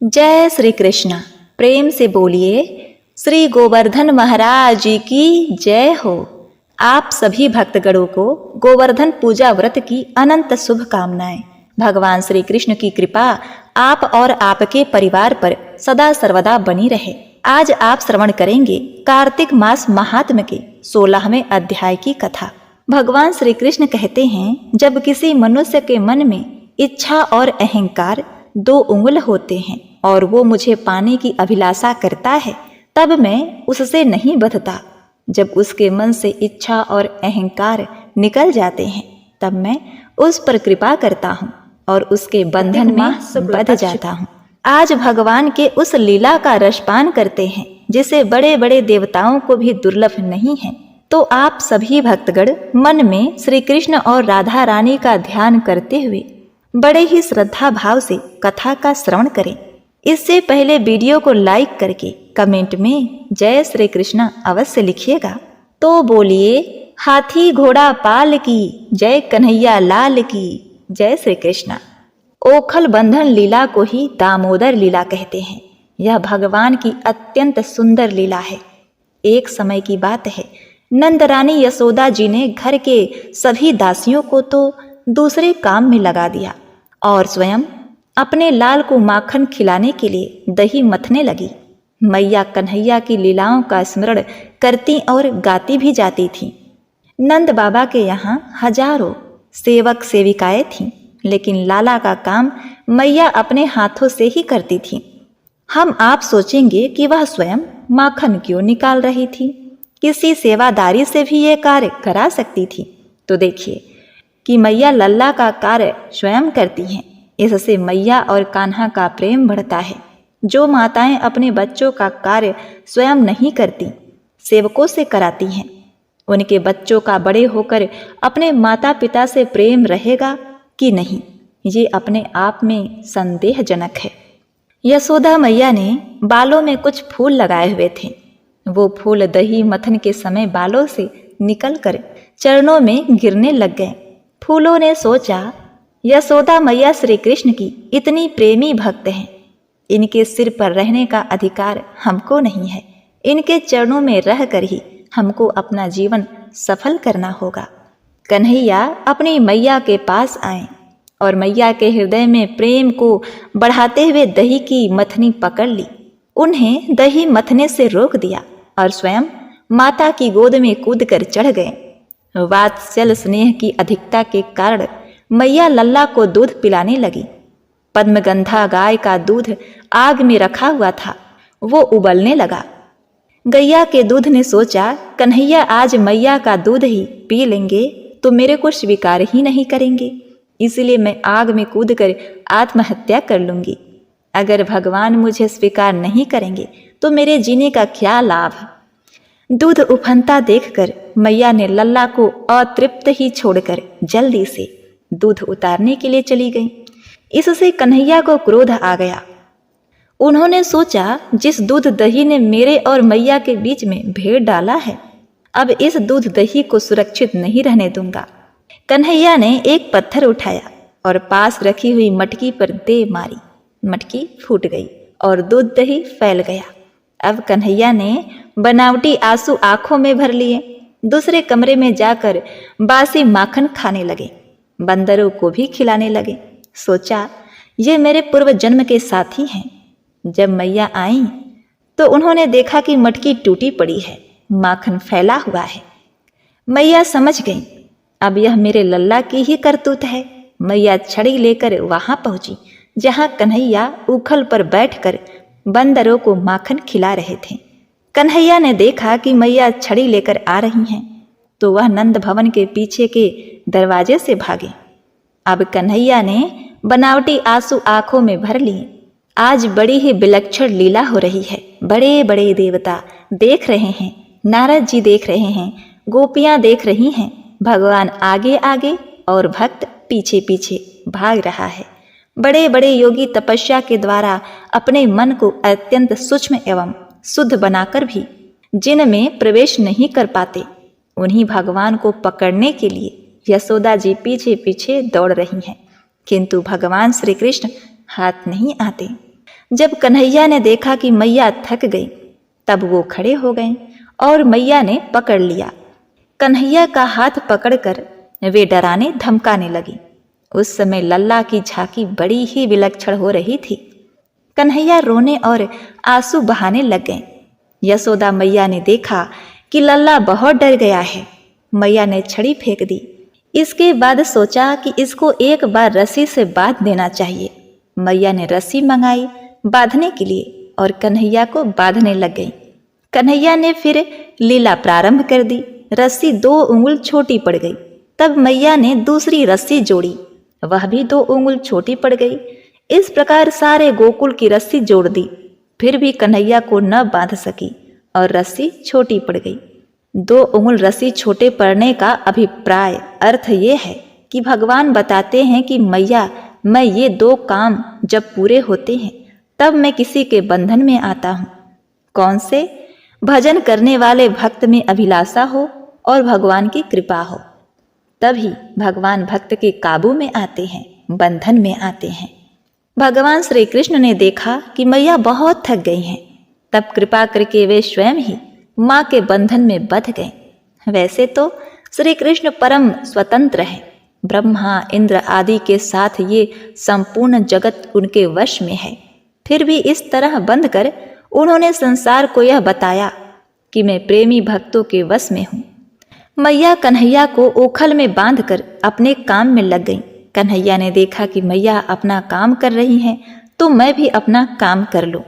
जय श्री कृष्ण। प्रेम से बोलिए श्री गोवर्धन महाराज जी की जय हो। आप सभी भक्तगणों को गोवर्धन पूजा व्रत की अनंत शुभकामनाएं। भगवान श्री कृष्ण की कृपा आप और आपके परिवार पर सदा सर्वदा बनी रहे। आज आप श्रवण करेंगे कार्तिक मास महात्म्य के 16वें अध्याय की कथा। भगवान श्री कृष्ण कहते हैं, जब किसी मनुष्य के मन में इच्छा और अहंकार 2 उंगल होते हैं और वो मुझे पाने की अभिलाषा करता है, तब मैं उससे नहीं बंधता। जब उसके मन से इच्छा और अहंकार निकल जाते हैं, तब मैं उस पर कृपा करता हूँ और उसके बंधन में बंध जाता हूँ। आज भगवान के उस लीला का रसपान करते हैं जिसे बड़े बड़े देवताओं को भी दुर्लभ नहीं है। तो आप सभी भक्तगण मन में श्री कृष्ण और राधा रानी का ध्यान करते हुए बड़े ही श्रद्धा भाव से कथा का श्रवण करें। इससे पहले वीडियो को लाइक करके कमेंट में जय श्री कृष्ण अवश्य लिखिएगा। तो बोलिए हाथी घोड़ा पाल की, जय कन्हैया लाल की, जय श्री कृष्ण। ओखल बंधन लीला को ही दामोदर लीला कहते हैं। यह भगवान की अत्यंत सुंदर लीला है। एक समय की बात है, नंद रानी यशोदा जी ने घर के सभी दासियों को तो दूसरे काम में लगा दिया और स्वयं अपने लाल को माखन खिलाने के लिए दही मथने लगी। मैया कन्हैया की लीलाओं का स्मरण करती और गाती भी जाती थीं। नंद बाबा के यहाँ हजारों सेवक सेविकाएं थीं, लेकिन लाला का काम मैया अपने हाथों से ही करती थीं। हम आप सोचेंगे कि वह स्वयं माखन क्यों निकाल रही थी, किसी सेवादारी से भी ये कार्य करा सकती थी। तो देखिए कि मैया लल्ला का कार्य स्वयं करती हैं। इससे मैया और कान्हा का प्रेम बढ़ता है। जो माताएं अपने बच्चों का कार्य स्वयं नहीं करती, सेवकों से कराती हैं, उनके बच्चों का बड़े होकर अपने माता पिता से प्रेम रहेगा कि नहीं, ये अपने आप में संदेहजनक है। यशोदा मैया ने बालों में कुछ फूल लगाए हुए थे। वो फूल दही मथन के समय बालों से निकलकर चरणों में गिरने लग गए। फूलों ने सोचा, यशोदा मैया श्री कृष्ण की इतनी प्रेमी भक्त हैं, इनके सिर पर रहने का अधिकार हमको नहीं है। इनके चरणों में रहकर ही हमको अपना जीवन सफल करना होगा। कन्हैया अपनी मैया के पास आए और मैया के हृदय में प्रेम को बढ़ाते हुए दही की मथनी पकड़ ली। उन्हें दही मथने से रोक दिया और स्वयं माता की गोद में कूदकर चढ़ गए। वात्सल स्नेह की अधिकता के कारण मैया लल्ला को दूध पिलाने लगी। पद्मगंधा गाय का दूध आग में रखा हुआ था, वो उबलने लगा। गैया के दूध ने सोचा, कन्हैया आज मैया का दूध ही पी लेंगे तो मेरे को स्वीकार ही नहीं करेंगे, इसलिए मैं आग में कूदकर आत्महत्या कर लूंगी। अगर भगवान मुझे स्वीकार नहीं करेंगे तो मेरे जीने का क्या लाभ। दूध उफनता देखकर मैया ने लल्ला को अतृप्त ही छोड़कर जल्दी से दूध उतारने के लिए चली गई। इससे कन्हैया को क्रोध आ गया। उन्होंने सोचा, जिस दूध दही ने मेरे और मैया के बीच में भेड़ डाला है, अब इस दूध दही को सुरक्षित नहीं रहने दूंगा। कन्हैया ने एक पत्थर उठाया और पास रखी हुई मटकी पर दे मारी। मटकी फूट गई और दूध दही फैल गया। अब कन्हैया ने बनावटी आंसू आंखों में भर लिए। दूसरे कमरे में जाकर बासी माखन खाने लगे, बंदरों को भी खिलाने लगे। सोचा, ये मेरे पूर्व जन्म के साथी हैं। जब मैया आई तो उन्होंने देखा कि मटकी टूटी पड़ी है, माखन फैला हुआ है। मैया समझ गई, अब यह मेरे लल्ला की ही करतूत है। मैया छड़ी लेकर वहां पहुंची जहां कन्हैया उखल पर बैठकर बंदरों को माखन खिला रहे थे। कन्हैया ने देखा कि मैया छड़ी लेकर आ रही हैं, तो वह नंद भवन के पीछे के दरवाजे से भागे। अब कन्हैया ने बनावटी आंसू आंखों में भर लिए। आज बड़ी ही विलक्षण लीला हो रही है। बड़े बड़े देवता देख रहे हैं, नारद जी देख रहे हैं, गोपियां देख रही हैं। भगवान आगे आगे और भक्त पीछे पीछे भाग रहा है। बड़े बड़े योगी तपस्या के द्वारा अपने मन को अत्यंत सूक्ष्म एवं शुद्ध बनाकर भी जिनमें प्रवेश नहीं कर पाते, उन्हीं भगवान को पकड़ने के लिए यशोदा जी पीछे पीछे दौड़ रही हैं, किंतु भगवान श्री कृष्ण हाथ नहीं आते। जब कन्हैया ने देखा कि मैया थक गई, तब वो खड़े हो गए और मैया ने पकड़ लिया। कन्हैया का हाथ पकड़कर वे डराने धमकाने लगी। उस समय लल्ला की झांकी बड़ी ही विलक्षण हो रही थी। कन्हैया रोने और आंसू बहाने लग गए। यशोदा मैया ने देखा कि लल्ला बहुत डर गया है। मैया ने छड़ी फेंक दी। इसके बाद सोचा कि इसको एक बार रस्सी से बांध देना चाहिए। मैया ने रस्सी मंगाई बांधने के लिए और कन्हैया को बांधने लग गई। कन्हैया ने फिर लीला प्रारंभ कर दी। रस्सी 2 उंगल छोटी पड़ गई। तब मैया ने दूसरी रस्सी जोड़ी, वह भी 2 उंगल छोटी पड़ गई। इस प्रकार सारे गोकुल की रस्सी जोड़ दी, फिर भी कन्हैया को न बांध सकी और रस्सी छोटी पड़ गई। 2 उंगल रस्सी छोटे पड़ने का अभिप्राय अर्थ ये है कि भगवान बताते हैं कि मैया, मैं ये 2 काम जब पूरे होते हैं तब मैं किसी के बंधन में आता हूँ। कौन से? भजन करने वाले भक्त में अभिलाषा हो और भगवान की कृपा हो, तभी भगवान भक्त के काबू में आते हैं, बंधन में आते हैं। भगवान श्री कृष्ण ने देखा कि मैया बहुत थक गई हैं, तब कृपा करके वे स्वयं ही माँ के बंधन में बंध गए। वैसे तो श्री कृष्ण परम स्वतंत्र हैं। ब्रह्मा इंद्र आदि के साथ ये संपूर्ण जगत उनके वश में है। फिर भी इस तरह बंध कर उन्होंने संसार को यह बताया कि मैं प्रेमी भक्तों के वश में हूँ। मैया कन्हैया को ओखल में बांधकर अपने काम में लग गई। कन्हैया ने देखा कि मैया अपना काम कर रही हैं, तो मैं भी अपना काम कर लूं।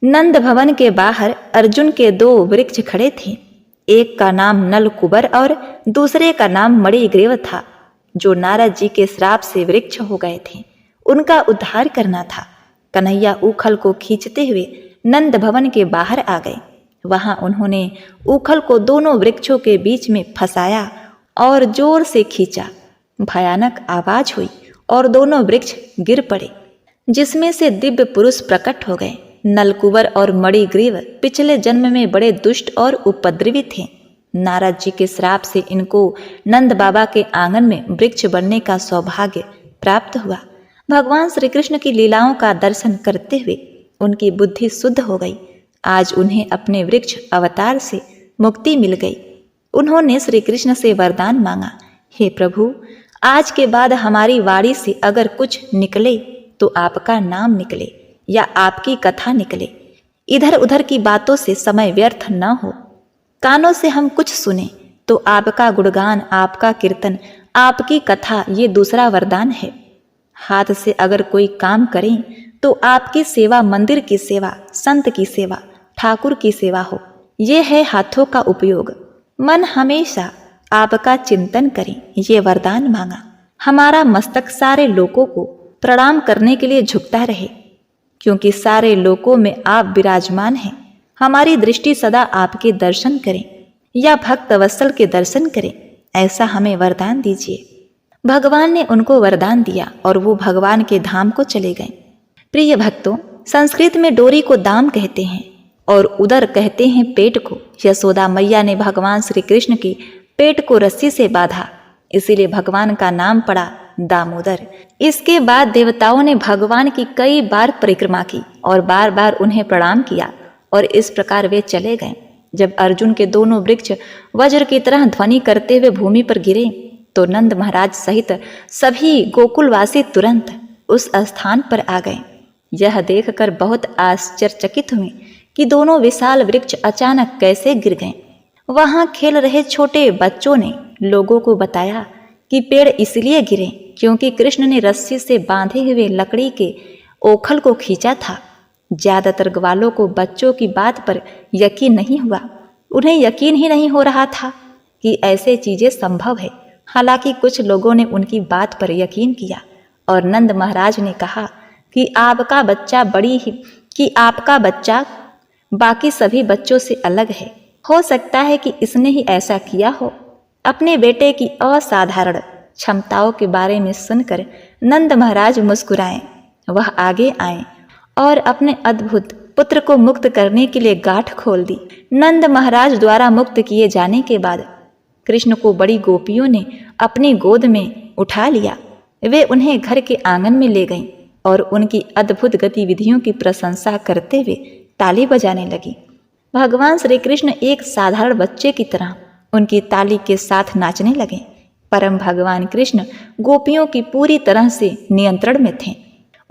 नंद भवन के बाहर अर्जुन के 2 वृक्ष खड़े थे। एक का नाम नलकुबर और दूसरे का नाम मणिग्रीव था, जो नारद जी के श्राप से वृक्ष हो गए थे। उनका उद्धार करना था। कन्हैया उखल को खींचते हुए नंद भवन के बाहर आ गए। वहां उन्होंने उखल को दोनों वृक्षों के बीच में फंसाया और जोर से खींचा। भयानक आवाज हुई और दोनों वृक्ष गिर पड़े, जिसमें से दिव्य पुरुष प्रकट हो गए। नलकुबर और मणिग्रीव पिछले जन्म में बड़े दुष्ट और उपद्रवी थे। नारद जी के श्राप से इनको नंद बाबा के आंगन में वृक्ष बनने का सौभाग्य प्राप्त हुआ। भगवान श्री कृष्ण की लीलाओं का दर्शन करते हुए उनकी बुद्धि शुद्ध हो गई। आज उन्हें अपने वृक्ष अवतार से मुक्ति मिल गई। उन्होंने श्री कृष्ण से वरदान मांगा, हे प्रभु, आज के बाद हमारी वाणी से अगर कुछ निकले तो आपका नाम निकले या आपकी कथा निकले। इधर उधर की बातों से समय व्यर्थ न हो। कानों से हम कुछ सुने तो आपका गुणगान, आपका कीर्तन, आपकी कथा, ये दूसरा वरदान है। हाथ से अगर कोई काम करें तो आपकी सेवा, मंदिर की सेवा, संत की सेवा, ठाकुर की सेवा हो। ये है हाथों का उपयोग। मन हमेशा आपका चिंतन करें, ये वरदान मांगा। हमारा मस्तक सारे लोगों को प्रणाम करने के लिए झुकता रहे, क्योंकि सारे लोकों में आप विराजमान हैं। हमारी दृष्टि सदा आपके दर्शन करें या भक्त वत्सल के दर्शन करें, ऐसा हमें वरदान दीजिए। भगवान ने उनको वरदान दिया और वो भगवान के धाम को चले गए। प्रिय भक्तों, संस्कृत में डोरी को दाम कहते हैं और उदर कहते हैं पेट को। यशोदा मैया ने भगवान श्री कृष्ण की पेट को रस्सी से बांधा, इसीलिए भगवान का नाम पड़ा दामोदर। इसके बाद देवताओं ने भगवान की कई बार परिक्रमा की और बार बार उन्हें प्रणाम किया और इस प्रकार वे चले गए। जब अर्जुन के दोनों वृक्ष वज्र की तरह ध्वनि करते हुए भूमि पर गिरे तो नंद महाराज सहित सभी गोकुलवासी तुरंत उस स्थान पर आ गए। यह देखकर बहुत आश्चर्यचकित हुए कि दोनों विशाल वृक्ष अचानक कैसे गिर गए। वहां खेल रहे छोटे बच्चों ने लोगों को बताया कि पेड़ इसलिए गिरे क्योंकि कृष्ण ने रस्सी से बांधे हुए लकड़ी के ओखल को खींचा था। ज्यादातर ग्वालों को बच्चों की बात पर यकीन नहीं हुआ। उन्हें यकीन ही नहीं हो रहा था कि ऐसे चीजें संभव है। हालांकि कुछ लोगों ने उनकी बात पर यकीन किया और नंद महाराज ने कहा कि आपका बच्चा बाकी सभी बच्चों से अलग है। हो सकता है कि इसने ही ऐसा किया हो। अपने बेटे की असाधारण क्षमताओं के बारे में सुनकर नंद महाराज मुस्कुराए। वह आगे आए और अपने अद्भुत पुत्र को मुक्त करने के लिए गांठ खोल दी। नंद महाराज द्वारा मुक्त किए जाने के बाद कृष्ण को बड़ी गोपियों ने अपनी गोद में उठा लिया। वे उन्हें घर के आंगन में ले गईं और उनकी अद्भुत गतिविधियों की प्रशंसा करते हुए ताली बजाने लगी। भगवान श्री कृष्ण एक साधारण बच्चे की तरह उनकी ताली के साथ नाचने लगे। परम भगवान कृष्ण गोपियों की पूरी तरह से नियंत्रण में थे।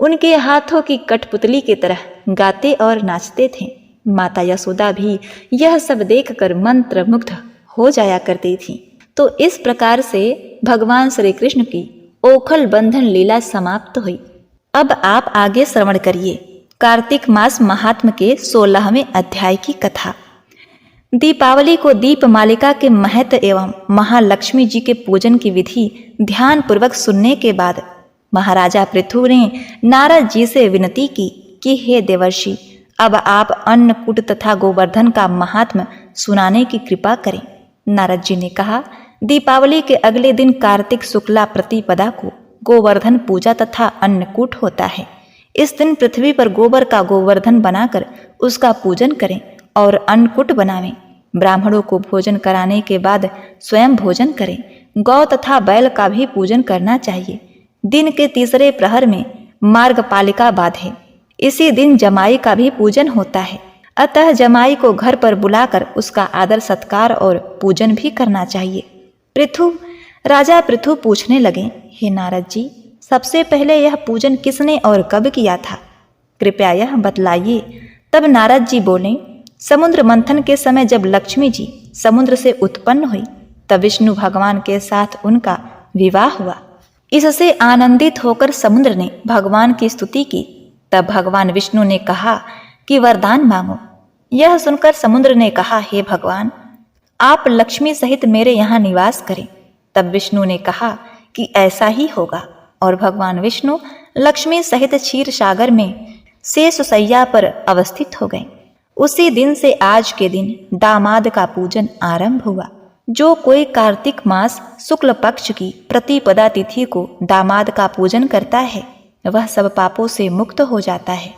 उनके हाथों की कठपुतली की तरह गाते और नाचते थे। माता यशोदा भी यह सब देखकर मंत्र मुग्ध हो जाया करती थी। तो इस प्रकार से भगवान श्री कृष्ण की ओखल बंधन लीला समाप्त हुई। अब आप आगे श्रवण करिए कार्तिक मास महात्म के 16वें अध्याय की कथा। दीपावली को दीपमालिका के महत्व एवं महालक्ष्मी जी के पूजन की विधि ध्यान पूर्वक सुनने के बाद महाराजा पृथु ने नारद जी से विनती की कि हे देवर्षि, अब आप अन्नकूट तथा गोवर्धन का महात्म सुनाने की कृपा करें। नारद जी ने कहा, दीपावली के अगले दिन कार्तिक शुक्ला प्रतिपदा को गोवर्धन पूजा तथा अन्नकूट होता है। इस दिन पृथ्वी पर गोबर का गोवर्धन बनाकर उसका पूजन करें और अन्नकूट बनावें। ब्राह्मणों को भोजन कराने के बाद स्वयं भोजन करें। गौ तथा बैल का भी पूजन करना चाहिए। दिन के तीसरे प्रहर में मार्गपालिका बाधे। इसी दिन जमाई का भी पूजन होता है, अतः जमाई को घर पर बुलाकर उसका आदर सत्कार और पूजन भी करना चाहिए। राजा पृथु पूछने लगे, हे नारद जी, सबसे पहले यह पूजन किसने और कब किया था? कृपया यह बतलाइए। तब नारद जी बोले, समुद्र मंथन के समय जब लक्ष्मी जी समुद्र से उत्पन्न हुई तब विष्णु भगवान के साथ उनका विवाह हुआ। इससे आनंदित होकर समुद्र ने भगवान की स्तुति की। तब भगवान विष्णु ने कहा कि वरदान मांगो। यह सुनकर समुद्र ने कहा, हे भगवान, आप लक्ष्मी सहित मेरे यहाँ निवास करें। तब विष्णु ने कहा कि ऐसा ही होगा, और भगवान विष्णु लक्ष्मी सहित क्षीर सागर में शेष शैया पर अवस्थित हो गए। उसी दिन से आज के दिन दामाद का पूजन आरंभ हुआ। जो कोई कार्तिक मास शुक्ल पक्ष की प्रतिपदा तिथि को दामाद का पूजन करता है वह सब पापों से मुक्त हो जाता है।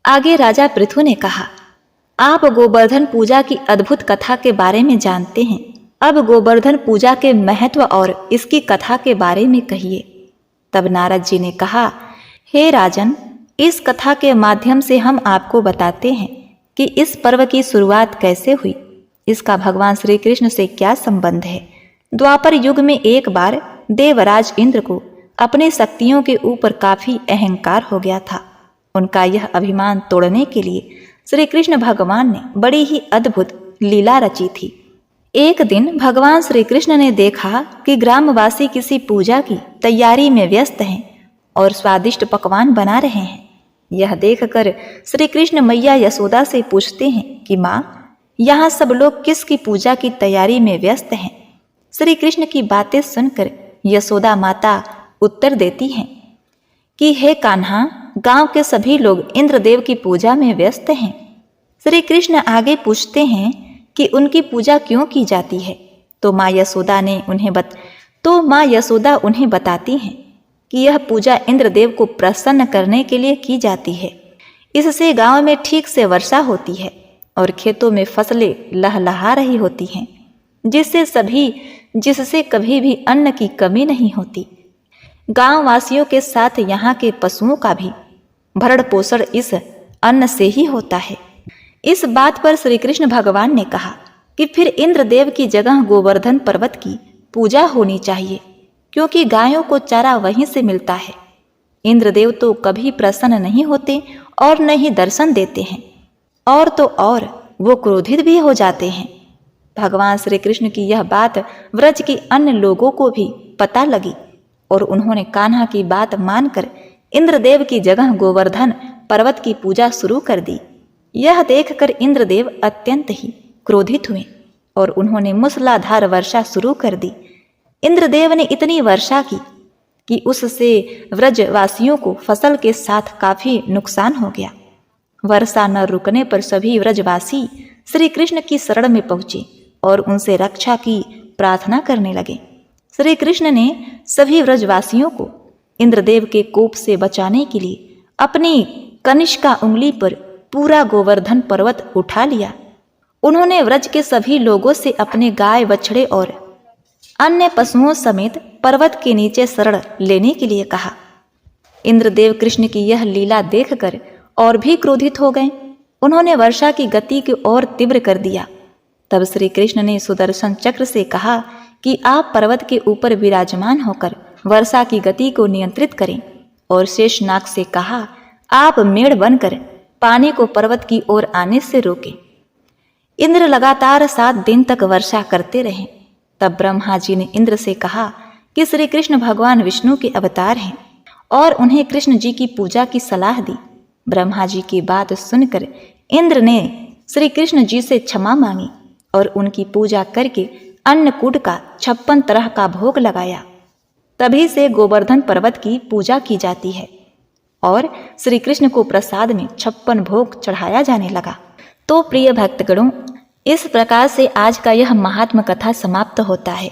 आगे राजा पृथु ने कहा, आप गोवर्धन पूजा की अद्भुत कथा के बारे में जानते हैं। अब गोवर्धन पूजा के महत्व और इसकी कथा के बारे में कहिए। तब नारद जी ने कहा, हे राजन, इस कथा के माध्यम से हम आपको बताते हैं कि इस पर्व की शुरुआत कैसे हुई। इसका भगवान श्री कृष्ण से क्या संबंध है। द्वापर युग में एक बार देवराज इंद्र को अपनी शक्तियों के ऊपर काफी अहंकार हो गया था। उनका यह अभिमान तोड़ने के लिए श्री कृष्ण भगवान ने बड़ी ही अद्भुत लीला रची थी। एक दिन भगवान श्री कृष्ण ने देखा कि ग्रामवासी किसी पूजा की तैयारी में व्यस्त हैं और स्वादिष्ट पकवान बना रहे हैं। यह देखकर श्री कृष्ण मैया यशोदा से पूछते हैं कि माँ, यहाँ सब लोग किसकी पूजा की तैयारी में व्यस्त हैं? श्री कृष्ण की बातें सुनकर यशोदा माता उत्तर देती हैं कि हे कान्हा, गांव के सभी लोग इंद्रदेव की पूजा में व्यस्त हैं। श्री कृष्ण आगे पूछते हैं कि उनकी पूजा क्यों की जाती है। तो माँ यशोदा उन्हें बताती हैं कि यह पूजा इंद्रदेव को प्रसन्न करने के लिए की जाती है। इससे गांव में ठीक से वर्षा होती है और खेतों में फसलें लहलहा रही होती हैं, जिससे कभी भी अन्न की कमी नहीं होती। गांव वासियों के साथ यहाँ के पशुओं का भी भरण पोषण इस अन्न से ही होता है। इस बात पर श्री कृष्ण भगवान ने कहा कि फिर इंद्रदेव की जगह गोवर्धन पर्वत की पूजा होनी चाहिए, क्योंकि गायों को चारा वहीं से मिलता है। इंद्रदेव तो कभी प्रसन्न नहीं होते और न ही दर्शन देते हैं, और तो और वो क्रोधित भी हो जाते हैं। भगवान श्री कृष्ण की यह बात व्रज के अन्य लोगों को भी पता लगी और उन्होंने कान्हा की बात मानकर इंद्रदेव की जगह गोवर्धन पर्वत की पूजा शुरू कर दी। यह देखकर इंद्रदेव अत्यंत ही क्रोधित हुए और उन्होंने मूसलाधार वर्षा शुरू कर दी। इंद्रदेव ने इतनी वर्षा की कि उससे व्रजवासियों को फसल के साथ काफी नुकसान हो गया। वर्षा न रुकने पर सभी व्रजवासी श्री कृष्ण की शरण में पहुंचे और उनसे रक्षा की प्रार्थना करने लगे। श्री कृष्ण ने सभी व्रजवासियों को इंद्रदेव के कोप से बचाने के लिए अपनी कनिष्का उंगली पर पूरा गोवर्धन पर्वत उठा लिया। उन्होंने व्रज के सभी लोगों से अपने गाय बछड़े और अन्य पशुओं समेत पर्वत के नीचे शरण लेने के लिए कहा। इंद्रदेव कृष्ण की यह लीला देखकर और भी क्रोधित हो गए। उन्होंने वर्षा की गति को और तीव्र कर दिया। तब श्री कृष्ण ने सुदर्शन चक्र से कहा कि आप पर्वत के ऊपर विराजमान होकर वर्षा की गति को नियंत्रित करें, और शेषनाग से कहा, आप मेढ़ बनकर पानी को पर्वत की ओर आने से रोकें। इंद्र लगातार 7 दिन तक वर्षा करते रहे। तब ब्रह्मा जी ने इंद्र से कहा कि श्री कृष्ण भगवान विष्णु के अवतार हैं और उन्हें कृष्ण जी की पूजा की सलाह दी। ब्रह्मा जी की बात सुनकर इंद्र ने श्री कृष्ण जी से क्षमा मांगी और उनकी पूजा करके अन्नकूट का 56 तरह का भोग लगाया। तभी से गोवर्धन पर्वत की पूजा की जाती है और श्री कृष्ण को प्रसाद में 56 भोग चढ़ाया जाने लगा। तो प्रिय भक्तगणों, इस प्रकार से आज का यह महात्म कथा समाप्त होता है।